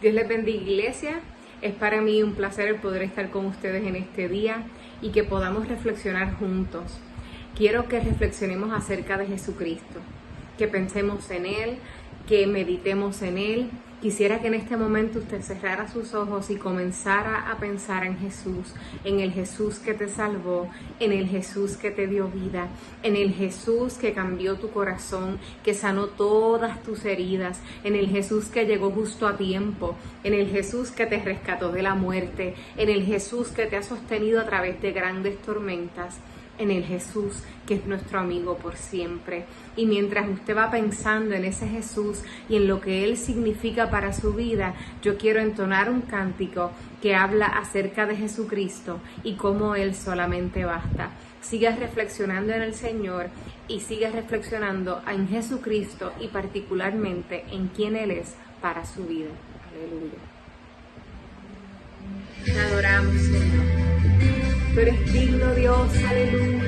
Dios les bendiga, iglesia. Es para mí un placer el poder estar con ustedes en este día y que podamos reflexionar juntos. Quiero que reflexionemos acerca de Jesucristo, que pensemos en Él, que meditemos en Él. Quisiera que en este momento usted cerrara sus ojos y comenzara a pensar en Jesús, en el Jesús que te salvó, en el Jesús que te dio vida, en el Jesús que cambió tu corazón, que sanó todas tus heridas, en el Jesús que llegó justo a tiempo, en el Jesús que te rescató de la muerte, en el Jesús que te ha sostenido a través de grandes tormentas, en el Jesús que es nuestro amigo por siempre. Y mientras usted va pensando en ese Jesús y en lo que Él significa para su vida, yo quiero entonar un cántico que habla acerca de Jesucristo y cómo Él solamente basta. Siga reflexionando en el Señor y siga reflexionando en Jesucristo y particularmente en quién Él es para su vida. Aleluya. Te adoramos, Señor. Tú eres digno, Dios, aleluya.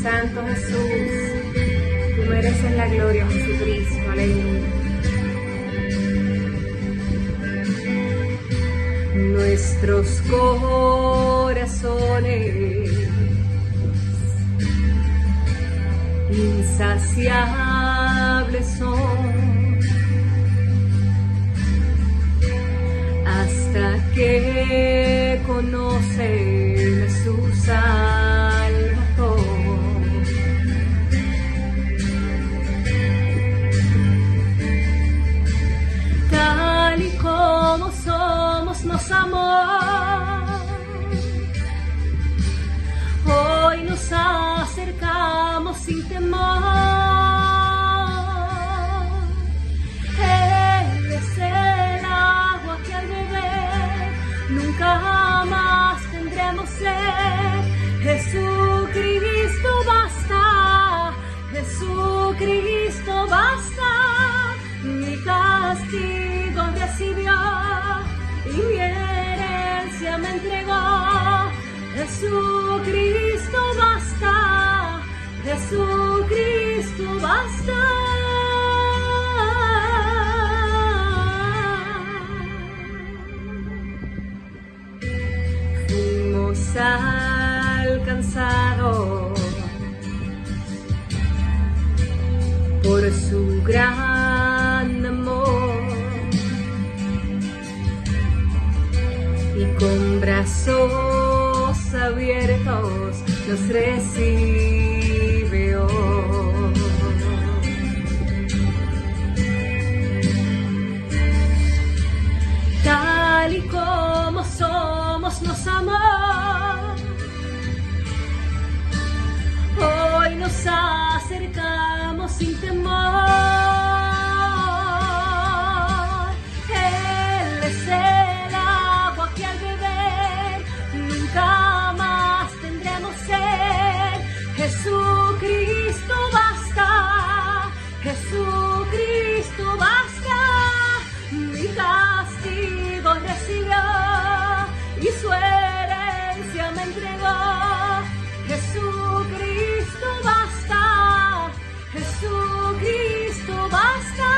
Santo Jesús, tú mereces la gloria, Jesucristo, aleluya. Nuestros corazones insaciables son hasta que conocen a su Salvador. Tal y como somos nos amó, hoy nos acercamos sin temor. Él es el agua que al beber nunca más tendremos sed. Jesucristo basta, Jesucristo basta. Mi castigo recibió y mi herencia me entregó. Jesucristo basta, Jesucristo basta. Fuimos alcanzados por su gran amor y con brazos abiertos nos recibe hoy. Tal y como somos nos amó, hoy nos acercamos sin temor. Él es el agua que al beber nunca más tendremos sed. Jesucristo basta, Jesucristo basta. Mi castigo recibió y su herencia me entregó. Jesucristo basta, Jesucristo basta.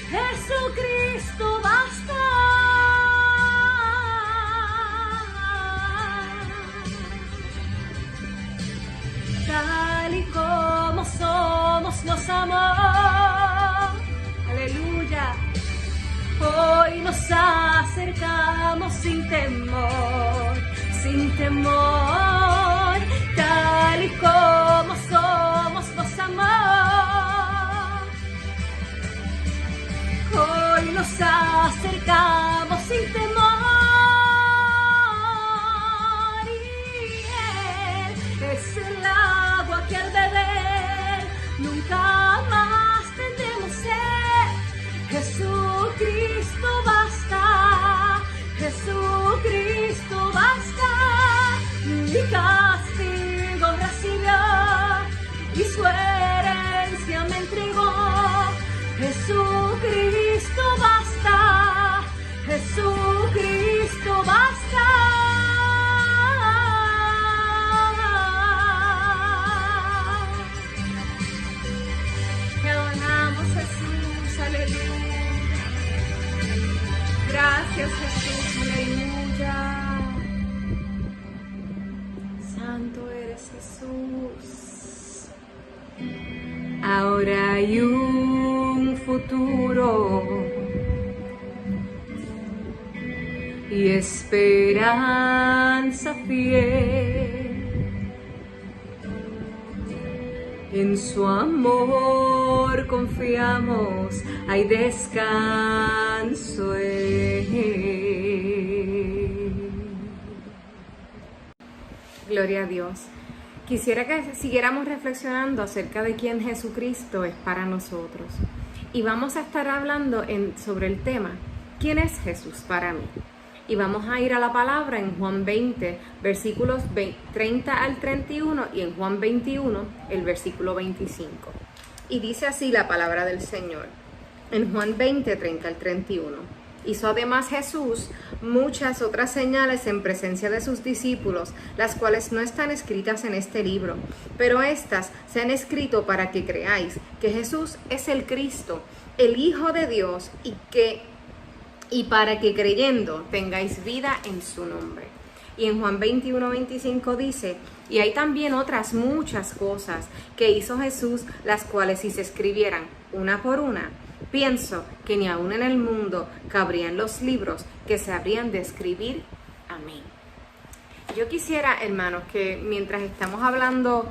Jesucristo basta. Tal y como somos nos amó, aleluya. Hoy nos acercamos sin temor, sin temor. Tal y como somos nos amó, hoy nos acercamos sin temor. Y Él es el agua que al beber nunca más tendremos sed. Jesucristo basta, Jesucristo basta. Mi castigo recibió y su herencia me entregó. Jesucristo basta, Jesucristo basta. Te adoramos. Santo eres Jesús. Ahora hay un futuro y esperanza fiel. En su amor confiamos, hay descanso en él. Gloria a Dios. Quisiera que siguiéramos reflexionando acerca de quién Jesucristo es para nosotros. Y vamos a estar hablando sobre el tema, ¿quién es Jesús para mí? Y vamos a ir a la palabra en Juan 20, versículos 30 al 31 y en Juan 21, el versículo 25. Y dice así la palabra del Señor. En Juan 20, 30 al 31. Hizo además Jesús muchas otras señales en presencia de sus discípulos, las cuales no están escritas en este libro, pero estas se han escrito para que creáis que Jesús es el Cristo, el Hijo de Dios, y para que creyendo tengáis vida en su nombre. Y en Juan 21, 25 dice, y hay también otras muchas cosas que hizo Jesús, las cuales si se escribieran una por una, pienso que ni aún en el mundo cabrían los libros que se habrían de escribir. Amén. Yo quisiera, hermanos, que mientras estamos hablando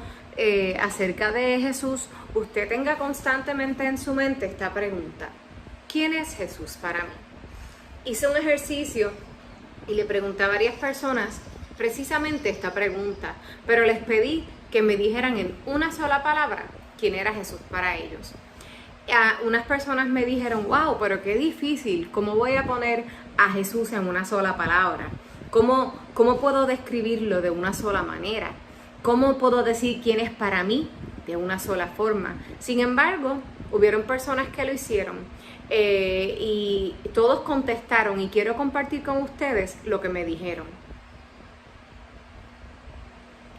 acerca de Jesús, usted tenga constantemente en su mente esta pregunta: ¿quién es Jesús para mí? Hice un ejercicio y le pregunté a varias personas precisamente esta pregunta, pero les pedí que me dijeran en una sola palabra quién era Jesús para ellos. Unas personas me dijeron, wow, pero qué difícil, ¿cómo voy a poner a Jesús en una sola palabra? ¿Cómo puedo describirlo de una sola manera? ¿Cómo puedo decir quién es para mí de una sola forma? Sin embargo, hubieron personas que lo hicieron. Y todos contestaron, y quiero compartir con ustedes lo que me dijeron.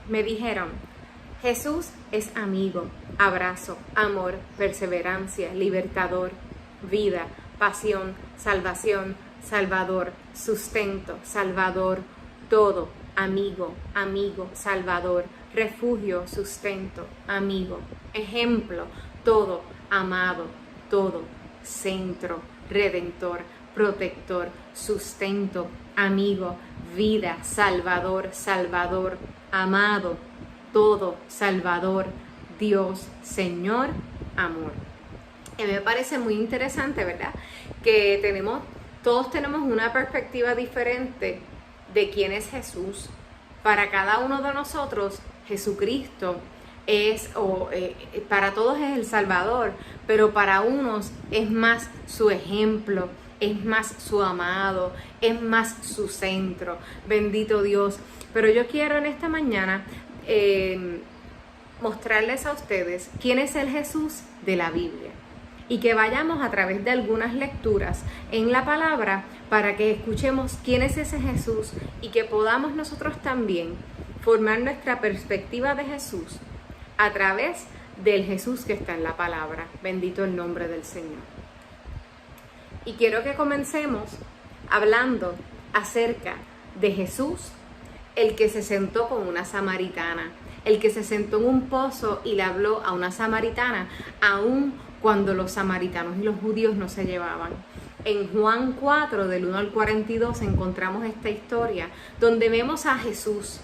Me dijeron, Jesús es amigo, abrazo, amor, perseverancia, libertador, vida, pasión, salvación, salvador, sustento, salvador, todo, amigo, salvador, refugio, sustento, amigo, ejemplo, todo, amado, todo, centro, redentor, protector, sustento, amigo, vida, salvador, amado, todo, salvador, Dios, Señor, amor. Y me parece muy interesante, ¿verdad? Que todos tenemos una perspectiva diferente de quién es Jesús. Para cada uno de nosotros, Jesucristo para todos es el Salvador, pero para unos es más su ejemplo, es más su amado, es más su centro. Bendito Dios. Pero yo quiero en esta mañana mostrarles a ustedes quién es el Jesús de la Biblia y que vayamos a través de algunas lecturas en la palabra para que escuchemos quién es ese Jesús y que podamos nosotros también formar nuestra perspectiva de Jesús a través del Jesús que está en la palabra. Bendito el nombre del Señor. Y quiero que comencemos hablando acerca de Jesús, el que se sentó con una samaritana, el que se sentó en un pozo y le habló a una samaritana, aun cuando los samaritanos y los judíos no se llevaban. En Juan 4, del 1 al 42, encontramos esta historia donde vemos a Jesús,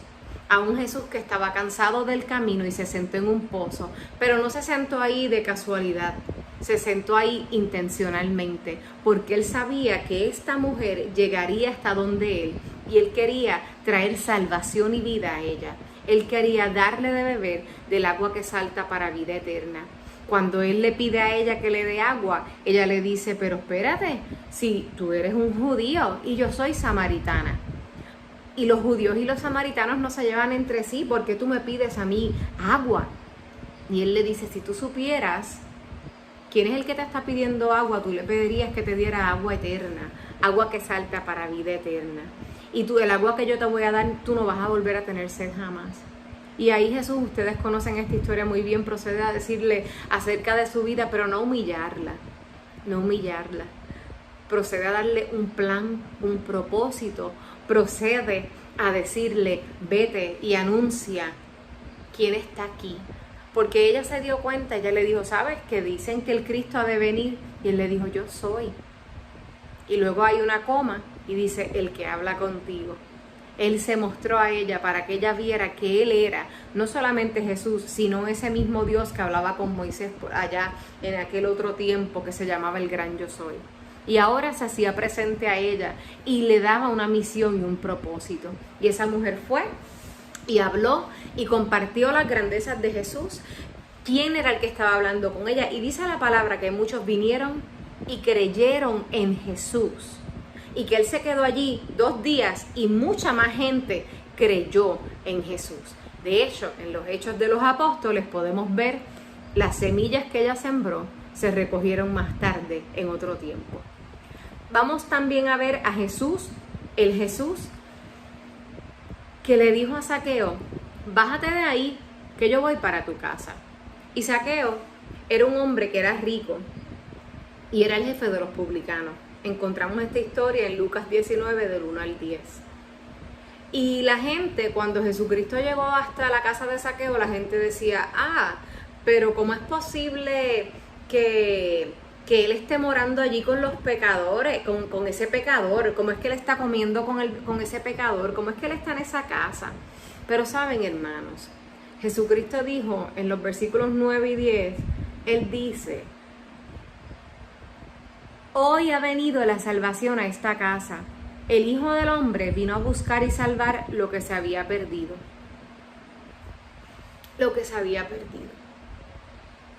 a un Jesús que estaba cansado del camino y se sentó en un pozo, pero no se sentó ahí de casualidad, se sentó ahí intencionalmente, porque él sabía que esta mujer llegaría hasta donde él, y él quería traer salvación y vida a ella. Él quería darle de beber del agua que salta para vida eterna. Cuando él le pide a ella que le dé agua, ella le dice, pero espérate, si tú eres un judío y yo soy samaritana. Y los judíos y los samaritanos no se llevan entre sí, ¿por qué tú me pides a mí agua? Y él le dice, si tú supieras quién es el que te está pidiendo agua, tú le pedirías que te diera agua eterna, agua que salta para vida eterna. Y tú, el agua que yo te voy a dar, tú no vas a volver a tener sed jamás. Y ahí Jesús, ustedes conocen esta historia muy bien, procede a decirle acerca de su vida, pero no humillarla, procede a darle un plan, un propósito, procede a decirle, vete y anuncia quién está aquí. Porque ella se dio cuenta, ella le dijo, ¿sabes? Que dicen que el Cristo ha de venir. Y él le dijo, yo soy. Y luego hay una coma y dice, el que habla contigo. Él se mostró a ella para que ella viera que él era no solamente Jesús, sino ese mismo Dios que hablaba con Moisés allá en aquel otro tiempo que se llamaba el Gran Yo Soy. Y ahora se hacía presente a ella y le daba una misión y un propósito. Y esa mujer fue y habló y compartió las grandezas de Jesús. ¿Quién era el que estaba hablando con ella? Y dice la palabra que muchos vinieron y creyeron en Jesús. Y que él se quedó allí 2 días y mucha más gente creyó en Jesús. De hecho, en los Hechos de los Apóstoles podemos ver las semillas que ella sembró se recogieron más tarde en otro tiempo. Vamos también a ver a Jesús, el Jesús que le dijo a Zaqueo, bájate de ahí que yo voy para tu casa. Y Zaqueo era un hombre que era rico y era el jefe de los publicanos. Encontramos esta historia en Lucas 19 del 1 al 10. Y la gente, cuando Jesucristo llegó hasta la casa de Zaqueo, la gente decía, pero ¿cómo es posible que él esté morando allí con los pecadores, con ese pecador? ¿Cómo es que él está comiendo con ese pecador? ¿Cómo es que él está en esa casa? Pero saben, hermanos, Jesucristo dijo en los versículos 9 y 10, él dice, hoy ha venido la salvación a esta casa. El Hijo del Hombre vino a buscar y salvar lo que se había perdido. Lo que se había perdido.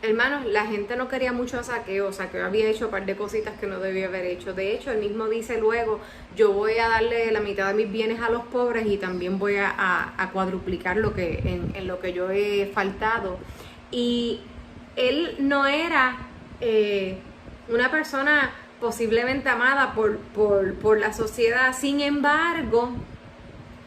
Hermanos, la gente no quería mucho a Zaqueo. Zaqueo había hecho un par de cositas que no debía haber hecho. De hecho, él mismo dice luego, yo voy a darle la mitad de mis bienes a los pobres y también voy a cuadruplicar en lo que yo he faltado. Y él no era una persona posiblemente amada por la sociedad. Sin embargo,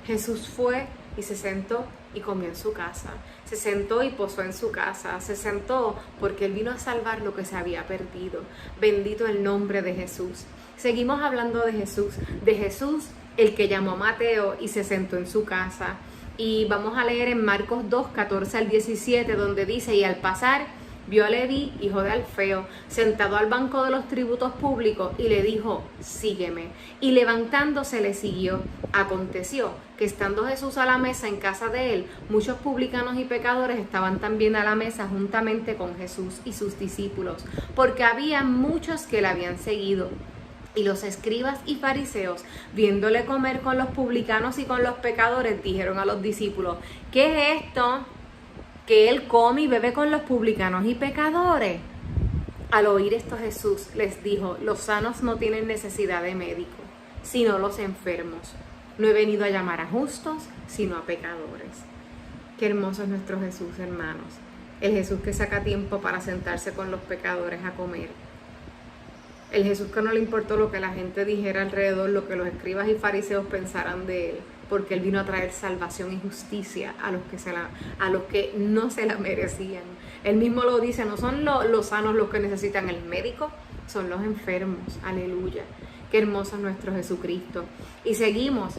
Jesús fue y se sentó y comió en su casa. Se sentó y posó en su casa. Se sentó porque él vino a salvar lo que se había perdido. Bendito el nombre de Jesús. Seguimos hablando de Jesús el que llamó a Mateo y se sentó en su casa. Y vamos a leer en Marcos 2, 14 al 17, donde dice, y al pasar vio a Leví, hijo de Alfeo, sentado al banco de los tributos públicos y le dijo, sígueme. Y levantándose le siguió. Aconteció que estando Jesús a la mesa en casa de él, muchos publicanos y pecadores estaban también a la mesa juntamente con Jesús y sus discípulos, porque había muchos que le habían seguido. Y los escribas y fariseos, viéndole comer con los publicanos y con los pecadores, dijeron a los discípulos, ¿qué es esto? Que él come y bebe con los publicanos y pecadores. Al oír esto Jesús les dijo, los sanos no tienen necesidad de médico, sino los enfermos. No he venido a llamar a justos, sino a pecadores. Qué hermoso es nuestro Jesús, hermanos. El Jesús que saca tiempo para sentarse con los pecadores a comer. El Jesús que no le importó lo que la gente dijera alrededor, lo que los escribas y fariseos pensaran de él, porque él vino a traer salvación y justicia a los que no se la merecían. Él mismo lo dice, no son los sanos los que necesitan el médico, son los enfermos. Aleluya. Qué hermoso es nuestro Jesucristo. Y seguimos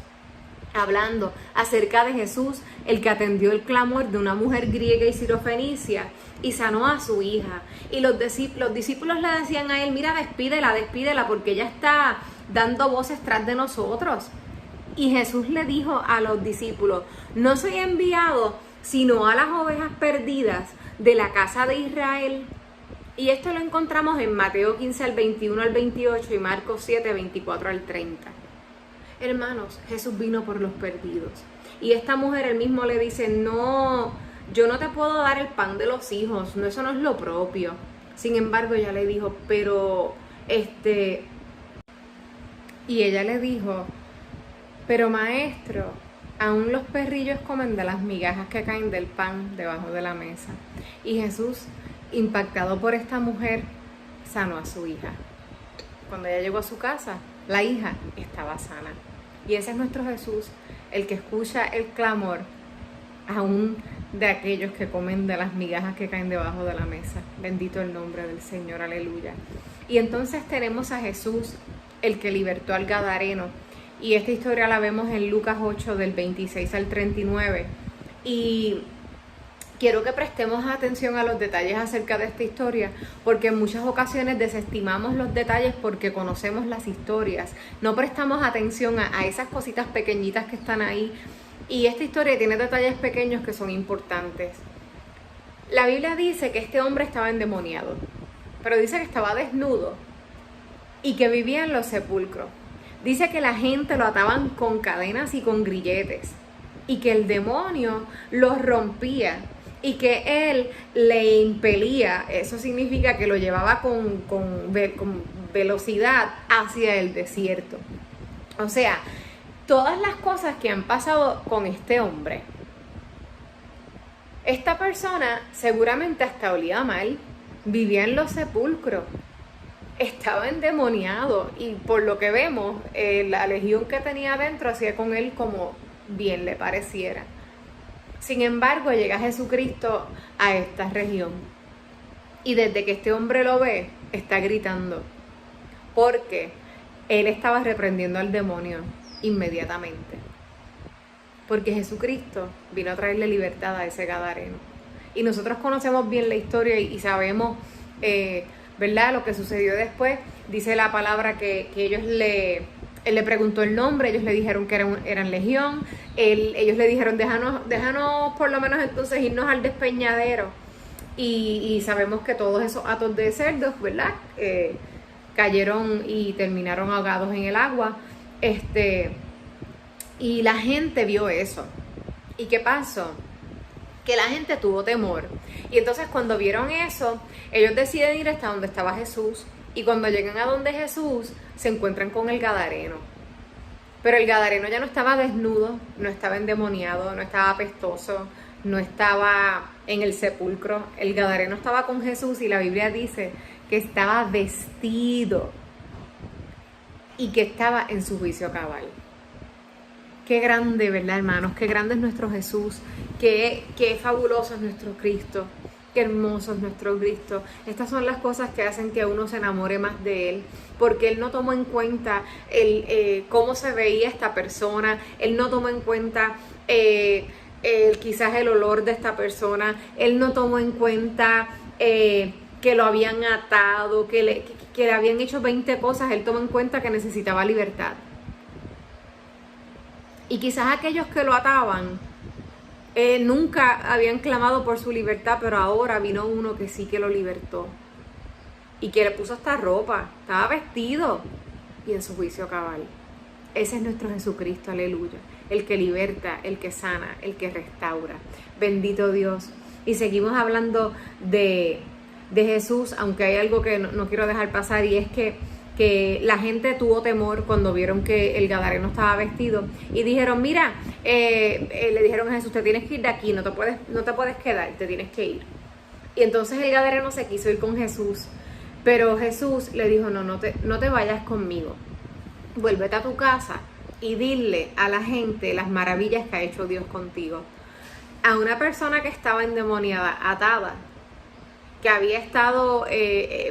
hablando acerca de Jesús, el que atendió el clamor de una mujer griega y sirofenicia y sanó a su hija. Y los discípulos le decían a él, mira, despídela, porque ella está dando voces tras de nosotros. Y Jesús le dijo a los discípulos, no soy enviado sino a las ovejas perdidas de la casa de Israel. Y esto lo encontramos en Mateo 15 al 21 al 28 y Marcos 7, 24 al 30. Hermanos, Jesús vino por los perdidos. Y esta mujer, él mismo le dice, no, yo no te puedo dar el pan de los hijos, no, eso no es lo propio. Sin embargo, ella le dijo, y ella le dijo, pero maestro, aún los perrillos comen de las migajas que caen del pan debajo de la mesa. Y Jesús, impactado por esta mujer, sanó a su hija. Cuando ella llegó a su casa, la hija estaba sana. Y ese es nuestro Jesús, el que escucha el clamor aún de aquellos que comen de las migajas que caen debajo de la mesa. Bendito el nombre del Señor, aleluya. Y entonces tenemos a Jesús, el que libertó al Gadareno. y esta historia la vemos en Lucas 8 del 26 al 39. Y quiero que prestemos atención a los detalles acerca de esta historia, porque en muchas ocasiones desestimamos los detalles porque conocemos las historias, no prestamos atención a esas cositas pequeñitas que están ahí, y esta historia tiene detalles pequeños que son importantes. La Biblia dice que este hombre estaba endemoniado, pero dice que estaba desnudo y que vivía en los sepulcros. Dice que la gente lo ataban con cadenas y con grilletes, y que el demonio los rompía y que él le impelía. Eso significa que lo llevaba con velocidad hacia el desierto. O sea, todas las cosas que han pasado con este hombre, esta persona seguramente hasta olía mal, vivía en los sepulcros, estaba endemoniado, y por lo que vemos, la legión que tenía adentro hacía con él como bien le pareciera. Sin embargo, llega Jesucristo a esta región, y desde que este hombre lo ve, está gritando, porque él estaba reprendiendo al demonio inmediatamente, porque Jesucristo vino a traerle libertad a ese gadareno. Y nosotros conocemos bien la historia y sabemos, ¿verdad?, lo que sucedió después. Dice la palabra que él le preguntó el nombre, ellos le dijeron que eran legión, ellos le dijeron, déjanos por lo menos entonces irnos al despeñadero. Y sabemos que todos esos hatos de cerdos, ¿verdad?, cayeron y terminaron ahogados en el agua. Y la gente vio eso. ¿Y qué pasó? Que la gente tuvo temor. Y entonces cuando vieron eso, ellos deciden ir hasta donde estaba Jesús. Y cuando llegan a donde Jesús, se encuentran con el gadareno. Pero el gadareno ya no estaba desnudo, no estaba endemoniado, no estaba apestoso, no estaba en el sepulcro. El gadareno estaba con Jesús, y la Biblia dice que estaba vestido y que estaba en su juicio cabal. Qué grande, ¿verdad, hermanos? Qué grande es nuestro Jesús, qué fabuloso es nuestro Cristo, qué hermoso es nuestro Cristo. Estas son las cosas que hacen que uno se enamore más de Él, porque Él no tomó en cuenta cómo se veía esta persona, Él no tomó en cuenta quizás el olor de esta persona, Él no tomó en cuenta que lo habían atado, que le habían hecho 20 cosas. Él tomó en cuenta que necesitaba libertad. Y quizás aquellos que lo ataban nunca habían clamado por su libertad, pero ahora vino uno que sí que lo libertó. Y que le puso esta ropa, estaba vestido y en su juicio cabal. Ese es nuestro Jesucristo, aleluya. El que liberta, el que sana, el que restaura. Bendito Dios. Y seguimos hablando de Jesús, aunque hay algo que no quiero dejar pasar, y es que la gente tuvo temor cuando vieron que el gadareno estaba vestido, y dijeron, mira, le dijeron a Jesús, te tienes que ir de aquí, no te puedes quedar, te tienes que ir. Y entonces el gadareno se quiso ir con Jesús, pero Jesús le dijo, no te vayas conmigo, vuélvete a tu casa y dile a la gente las maravillas que ha hecho Dios contigo. A una persona que estaba endemoniada, atada, que había estado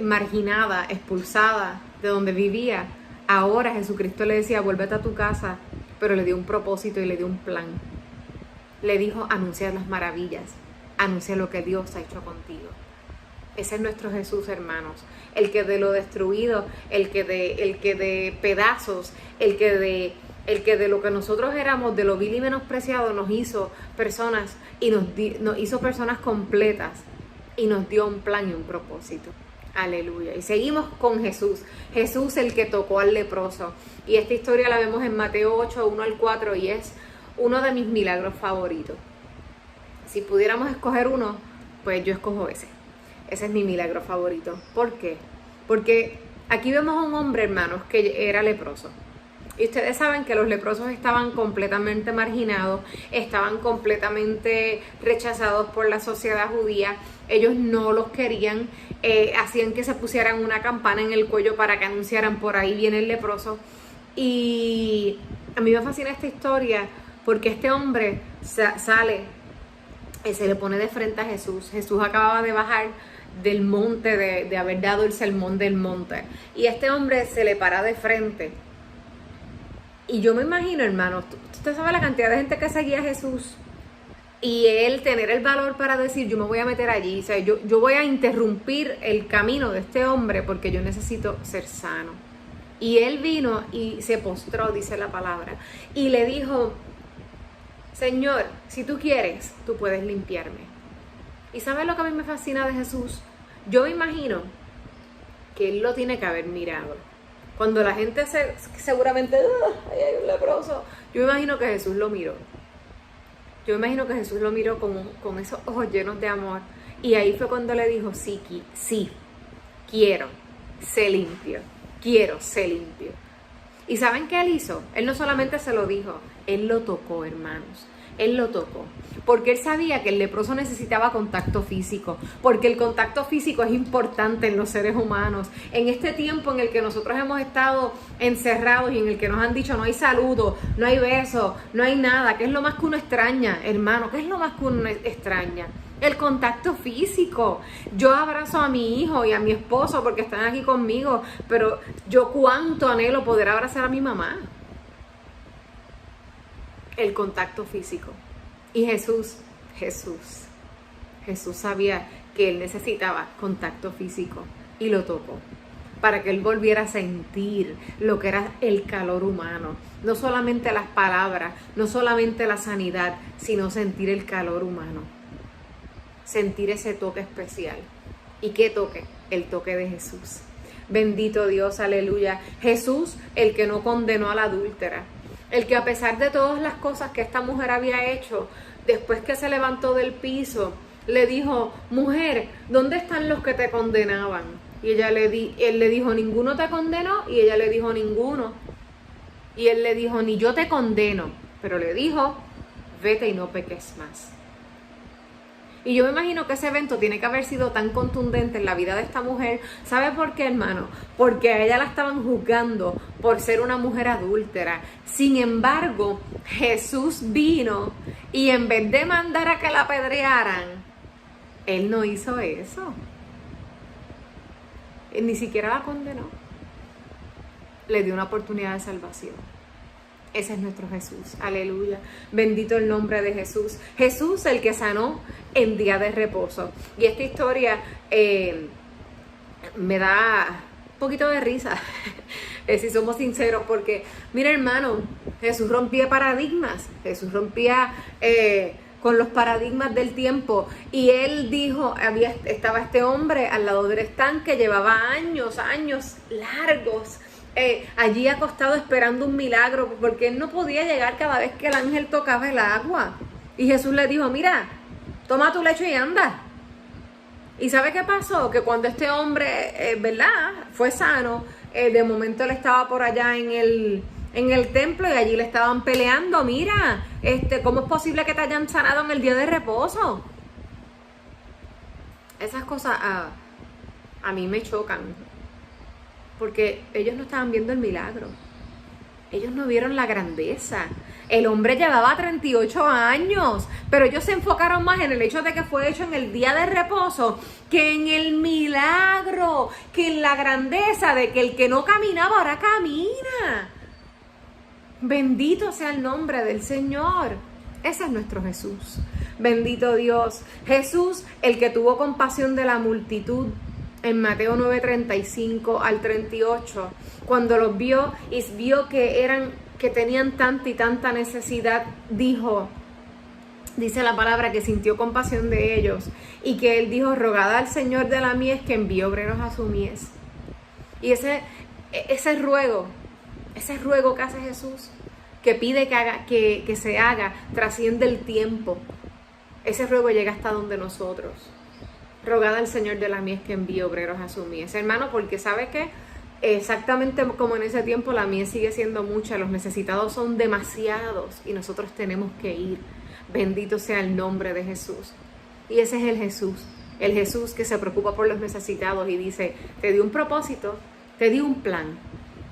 marginada, expulsada de donde vivía, ahora Jesucristo le decía, vuélvete a tu casa, pero le dio un propósito y le dio un plan. Le dijo, anuncia las maravillas, anuncia lo que Dios ha hecho contigo. Ese es nuestro Jesús, hermanos, el que de lo destruido, el que de pedazos, el que de lo que nosotros éramos, de lo vil y menospreciado, nos hizo personas, y nos hizo personas completas, y nos dio un plan y un propósito. Aleluya. Y seguimos con Jesús. Jesús, el que tocó al leproso. Y esta historia la vemos en Mateo 8, 1 al 4, y es uno de mis milagros favoritos. Si pudiéramos escoger uno, pues yo escojo ese. Ese es mi milagro favorito. ¿Por qué? Porque aquí vemos a un hombre, hermanos, que era leproso. Y ustedes saben que los leprosos estaban completamente marginados, estaban completamente rechazados por la sociedad judía. Ellos no los querían, hacían que se pusieran una campana en el cuello para que anunciaran, por ahí viene el leproso. Y a mí me fascina esta historia porque este hombre sale, se le pone de frente a Jesús. Jesús acababa de bajar del monte, de haber dado el sermón del monte. Y este hombre se le para de frente Y yo me imagino, hermano, usted sabe la cantidad de gente que seguía a Jesús. Y él tener el valor para decir, yo me voy a meter allí, o sea, yo voy a interrumpir el camino de este hombre porque yo necesito ser sano. Y él vino y se postró, dice la palabra, y le dijo, Señor, si tú quieres, tú puedes limpiarme. ¿Y sabes lo que a mí me fascina de Jesús? Yo me imagino que él lo tiene que haber mirado. Cuando la gente seguramente, ahí hay un leproso, yo me imagino que Jesús lo miró. Yo me imagino que Jesús lo miró con esos ojos llenos de amor. Y ahí fue cuando le dijo, sí, quiero, sé limpio. Quiero ser limpio. ¿Y saben qué él hizo? Él no solamente se lo dijo, él lo tocó, hermanos. Él lo tocó. Porque él sabía que el leproso necesitaba contacto físico. Porque el contacto físico es importante en los seres humanos. En este tiempo en el que nosotros hemos estado encerrados y en el que nos han dicho no hay saludo, no hay beso, no hay nada. ¿Qué es lo más que uno extraña, hermano? ¿Qué es lo más que uno extraña? El contacto físico. Yo abrazo a mi hijo y a mi esposo porque están aquí conmigo, pero yo cuánto anhelo poder abrazar a mi mamá. El contacto físico. Y Jesús sabía que él necesitaba contacto físico y lo tocó para que él volviera a sentir lo que era el calor humano. No solamente las palabras, no solamente la sanidad, sino sentir el calor humano. Sentir ese toque especial. ¿Y qué toque? El toque de Jesús. Bendito Dios, aleluya. Jesús, el que no condenó a la adúltera. El que a pesar de todas las cosas que esta mujer había hecho, después que se levantó del piso, le dijo, mujer, ¿dónde están los que te condenaban? Y él le dijo, ¿ninguno te condenó? Y ella le dijo, ninguno. Y él le dijo, ni yo te condeno. Pero le dijo, vete y no peques más. Y yo me imagino que ese evento tiene que haber sido tan contundente en la vida de esta mujer. ¿Sabe por qué, hermano? Porque a ella la estaban juzgando por ser una mujer adúltera. Sin embargo, Jesús vino y en vez de mandar a que la apedrearan, él no hizo eso. Él ni siquiera la condenó. Le dio una oportunidad de salvación. Ese es nuestro Jesús, aleluya, bendito el nombre de Jesús. Jesús el que sanó en día de reposo. Y esta historia me da un poquito de risa, si somos sinceros, porque mira, hermano, Jesús rompía paradigmas, Jesús rompía con los paradigmas del tiempo. Y él dijo, estaba este hombre al lado del estanque, llevaba años largos, allí acostado esperando un milagro, porque él no podía llegar cada vez que el ángel tocaba el agua. Y Jesús le dijo, mira, toma tu lecho y anda. ¿Y sabe qué pasó? Que cuando este hombre, ¿verdad?, fue sano, de momento él estaba por allá en el templo y allí le estaban peleando. Mira, ¿cómo es posible que te hayan sanado en el día de reposo? Esas cosas a mí me chocan. Porque ellos no estaban viendo el milagro. Ellos no vieron la grandeza. El hombre llevaba 38 años, pero ellos se enfocaron más en el hecho de que fue hecho en el día de reposo que en el milagro, que en la grandeza de que el que no caminaba ahora camina. Bendito sea el nombre del Señor. Ese es nuestro Jesús. Bendito Dios. Jesús, el que tuvo compasión de la multitud. En Mateo 9:35 al 38, cuando los vio y vio que tenían tanta y tanta necesidad, dice la palabra que sintió compasión de ellos y que él dijo, rogad al Señor de la mies que envíe obreros a su mies. Y ese ruego que hace Jesús, que pide que se haga, trasciende el tiempo. Ese ruego llega hasta donde nosotros. Rogad al Señor de la mies que envíe obreros a su mies, hermano, porque sabe que exactamente como en ese tiempo la mies sigue siendo mucha, los necesitados son demasiados y nosotros tenemos que ir. Bendito sea el nombre de Jesús. Y ese es el Jesús que se preocupa por los necesitados y dice, te di un propósito, te di un plan,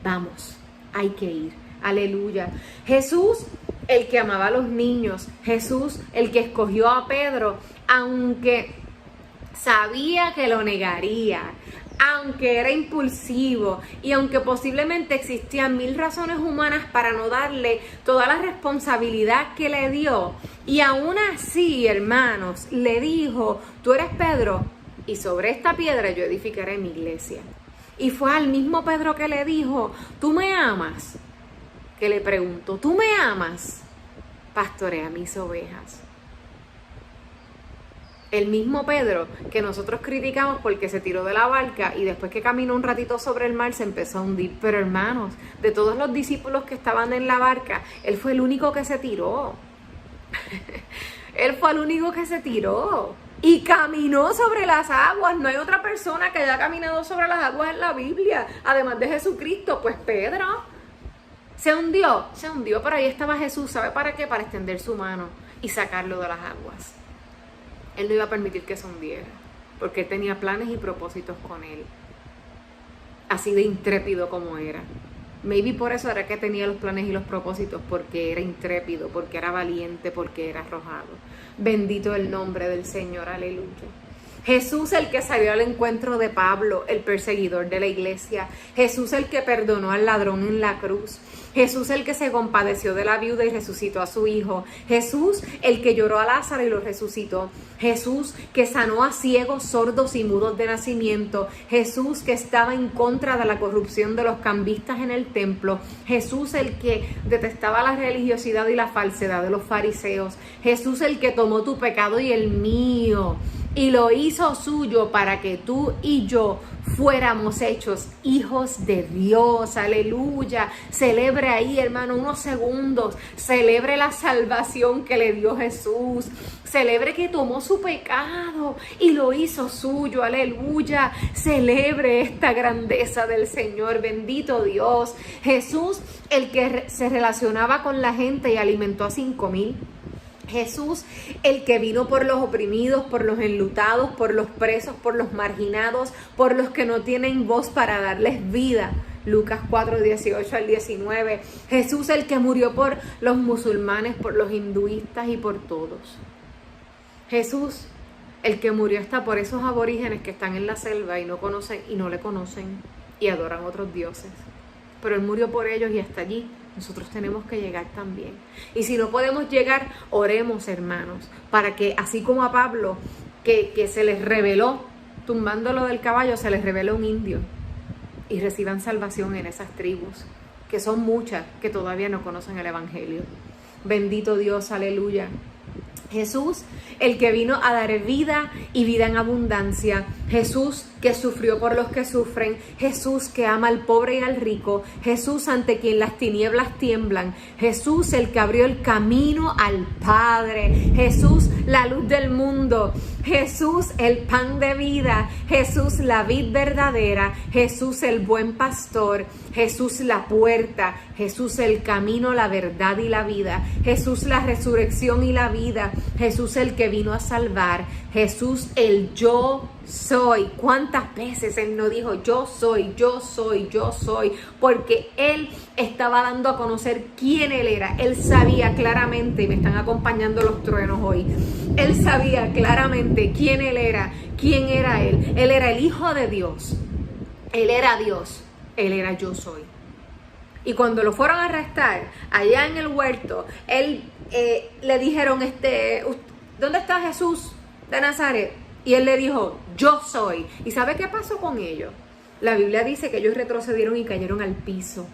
vamos, hay que ir. Aleluya. Jesús, el que amaba a los niños, Jesús, el que escogió a Pedro, aunque sabía que lo negaría, aunque era impulsivo y aunque posiblemente existían 1000 razones humanas para no darle toda la responsabilidad que le dio, y aún así, hermanos, le dijo: tú eres Pedro, y sobre esta piedra yo edificaré mi iglesia. Y fue al mismo Pedro que le dijo: ¿tú me amas? Que le preguntó: ¿tú me amas? Pastorea mis ovejas. El mismo Pedro que nosotros criticamos porque se tiró de la barca y después que caminó un ratito sobre el mar se empezó a hundir. Pero hermanos, de todos los discípulos que estaban en la barca, él fue el único que se tiró. Él fue el único que se tiró y caminó sobre las aguas. No hay otra persona que haya caminado sobre las aguas en la Biblia, además de Jesucristo. Pues Pedro se hundió, pero ahí estaba Jesús. ¿Sabe para qué? Para extender su mano y sacarlo de las aguas. Él no iba a permitir que se hundiera, porque él tenía planes y propósitos con él. Así de intrépido como era. Maybe por eso era que tenía los planes y los propósitos, porque era intrépido, porque era valiente, porque era arrojado. Bendito el nombre del Señor, aleluya. Jesús, el que salió al encuentro de Pablo, el perseguidor de la iglesia. Jesús, el que perdonó al ladrón en la cruz. Jesús, el que se compadeció de la viuda y resucitó a su hijo. Jesús, el que lloró a Lázaro y lo resucitó. Jesús, que sanó a ciegos, sordos y mudos de nacimiento. Jesús, que estaba en contra de la corrupción de los cambistas en el templo. Jesús, el que detestaba la religiosidad y la falsedad de los fariseos. Jesús, el que tomó tu pecado y el mío y lo hizo suyo para que tú y yo fuéramos hechos hijos de Dios. Aleluya. Celebre ahí, hermano, unos segundos. Celebre la salvación que le dio Jesús. Celebre que tomó su pecado y lo hizo suyo. Aleluya. Celebre esta grandeza del Señor. Bendito Dios. Jesús, el que se relacionaba con la gente y alimentó a 5,000. Jesús, el que vino por los oprimidos, por los enlutados, por los presos, por los marginados, por los que no tienen voz para darles vida. Lucas 4, 18 al 19. Jesús, el que murió por los musulmanes, por los hinduistas y por todos. Jesús, el que murió hasta por esos aborígenes que están en la selva y no conocen y no le conocen y adoran otros dioses. Pero Él murió por ellos y hasta allí nosotros tenemos que llegar también. Y si no podemos llegar, oremos, hermanos, para que así como a Pablo, que se les reveló, tumbándolo del caballo, se les reveló un indio, y reciban salvación en esas tribus, que son muchas que todavía no conocen el Evangelio. Bendito Dios, aleluya. Jesús, el que vino a dar vida y vida en abundancia. Jesús, que sufrió por los que sufren. Jesús, que ama al pobre y al rico. Jesús, ante quien las tinieblas tiemblan. Jesús, el que abrió el camino al Padre. Jesús, la luz del mundo. Jesús, el pan de vida. Jesús, la vid verdadera. Jesús, el buen pastor. Jesús, la puerta. Jesús, el camino, la verdad y la vida. Jesús, la resurrección y la vida. Jesús, el que vino a salvar. Jesús, el yo soy. ¿Cuántas veces Él no dijo yo soy, yo soy, yo soy? Porque Él estaba dando a conocer quién Él era. Él sabía claramente, y me están acompañando los truenos hoy, Él sabía claramente quién Él era, quién era Él. Él era el Hijo de Dios. Él era Dios. Él era yo soy. Y cuando lo fueron a arrestar allá en el huerto, Él le dijeron, ¿dónde está Jesús de Nazaret? Y Él le dijo, yo soy. ¿Y sabe qué pasó con ellos? La Biblia dice que ellos retrocedieron y cayeron al piso.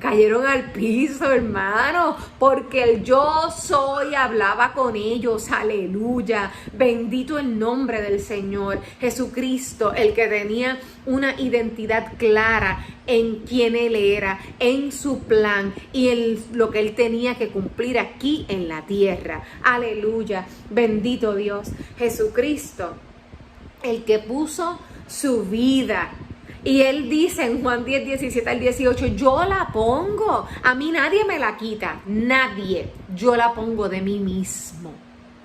Cayeron al piso, hermano, porque el yo soy hablaba con ellos. Aleluya. Bendito el nombre del Señor. Jesucristo, el que tenía una identidad clara en quién Él era, en su plan y en lo que Él tenía que cumplir aquí en la tierra. Aleluya. Bendito Dios. Jesucristo, el que puso su vida. Y Él dice en Juan 10, 17 al 18, yo la pongo, a mí nadie me la quita, nadie, yo la pongo de mí mismo.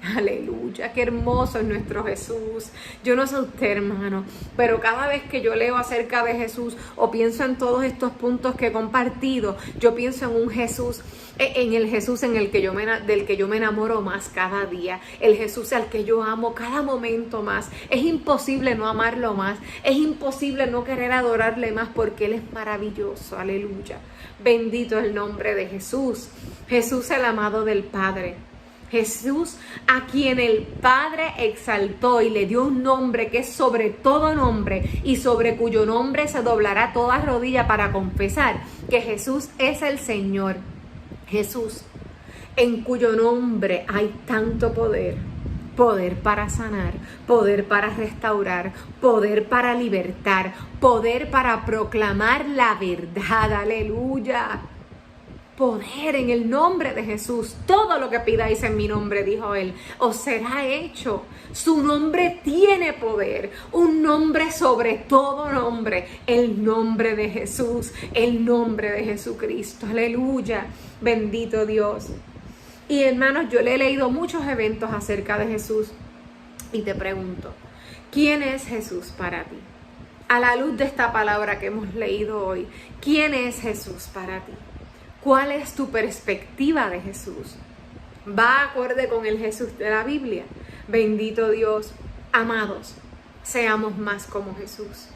Aleluya, qué hermoso es nuestro Jesús. Yo no sé usted, hermano, pero cada vez que yo leo acerca de Jesús o pienso en todos estos puntos que he compartido, yo pienso en un Jesús, en el Jesús del que yo me enamoro más cada día, el Jesús al que yo amo cada momento más. Es imposible no amarlo más, es imposible no querer adorarle más porque Él es maravilloso. Aleluya, bendito es el nombre de Jesús. Jesús, el amado del Padre. Jesús, a quien el Padre exaltó y le dio un nombre que es sobre todo nombre y sobre cuyo nombre se doblará toda rodilla para confesar que Jesús es el Señor. Jesús, en cuyo nombre hay tanto poder. Poder para sanar, poder para restaurar, poder para libertar, poder para proclamar la verdad. Aleluya. Poder en el nombre de Jesús. Todo lo que pidáis en mi nombre, dijo Él, os será hecho. Su nombre tiene poder, un nombre sobre todo nombre, el nombre de Jesús, el nombre de Jesucristo. Aleluya, bendito Dios. Y hermanos, yo le he leído muchos eventos acerca de Jesús y te pregunto, ¿quién es Jesús para ti? A la luz de esta palabra que hemos leído hoy, ¿quién es Jesús para ti? ¿Cuál es tu perspectiva de Jesús? ¿Va acorde con el Jesús de la Biblia? Bendito Dios. Amados, seamos más como Jesús.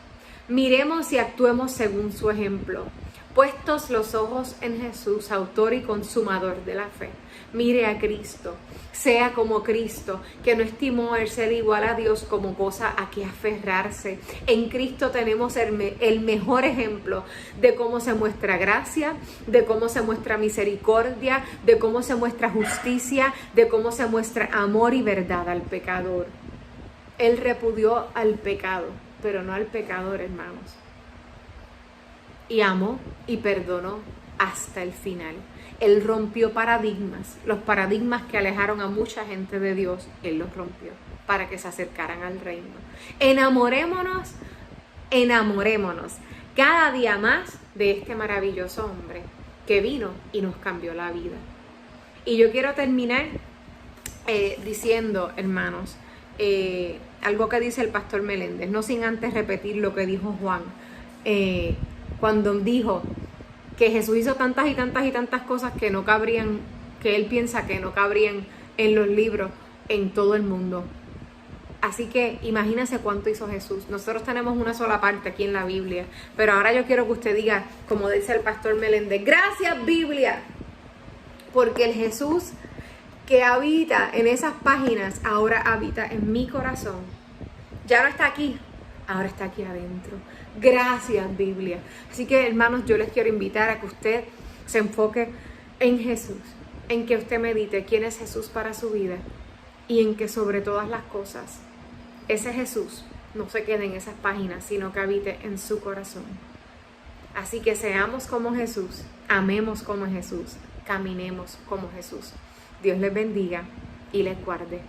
Miremos y actuemos según su ejemplo. Puestos los ojos en Jesús, autor y consumador de la fe. Mire a Cristo, sea como Cristo, que no estimó el ser igual a Dios como cosa a que aferrarse. En Cristo tenemos el mejor ejemplo de cómo se muestra gracia, de cómo se muestra misericordia, de cómo se muestra justicia, de cómo se muestra amor y verdad al pecador. Él repudió al pecado, pero no al pecador, hermanos. Y amó y perdonó hasta el final. Él rompió paradigmas, los paradigmas que alejaron a mucha gente de Dios, Él los rompió para que se acercaran al reino. Enamorémonos cada día más de este maravilloso hombre que vino y nos cambió la vida. Y yo quiero terminar diciendo, hermanos, algo que dice el pastor Meléndez, no sin antes repetir lo que dijo Juan, cuando dijo que Jesús hizo tantas y tantas y tantas cosas que no cabrían, que él piensa que no cabrían en los libros en todo el mundo. Así que imagínense cuánto hizo Jesús. Nosotros tenemos una sola parte aquí en la Biblia, pero ahora yo quiero que usted diga, como dice el pastor Meléndez, gracias Biblia, porque el Jesús que habita en esas páginas ahora habita en mi corazón. Ya no está aquí, ahora está aquí adentro. Gracias Biblia. Así que hermanos, yo les quiero invitar a que usted se enfoque en Jesús, en que usted medite quién es Jesús para su vida y en que sobre todas las cosas ese Jesús no se quede en esas páginas, sino que habite en su corazón. Así que seamos como Jesús, amemos como Jesús, caminemos como Jesús. Dios les bendiga y les guarde.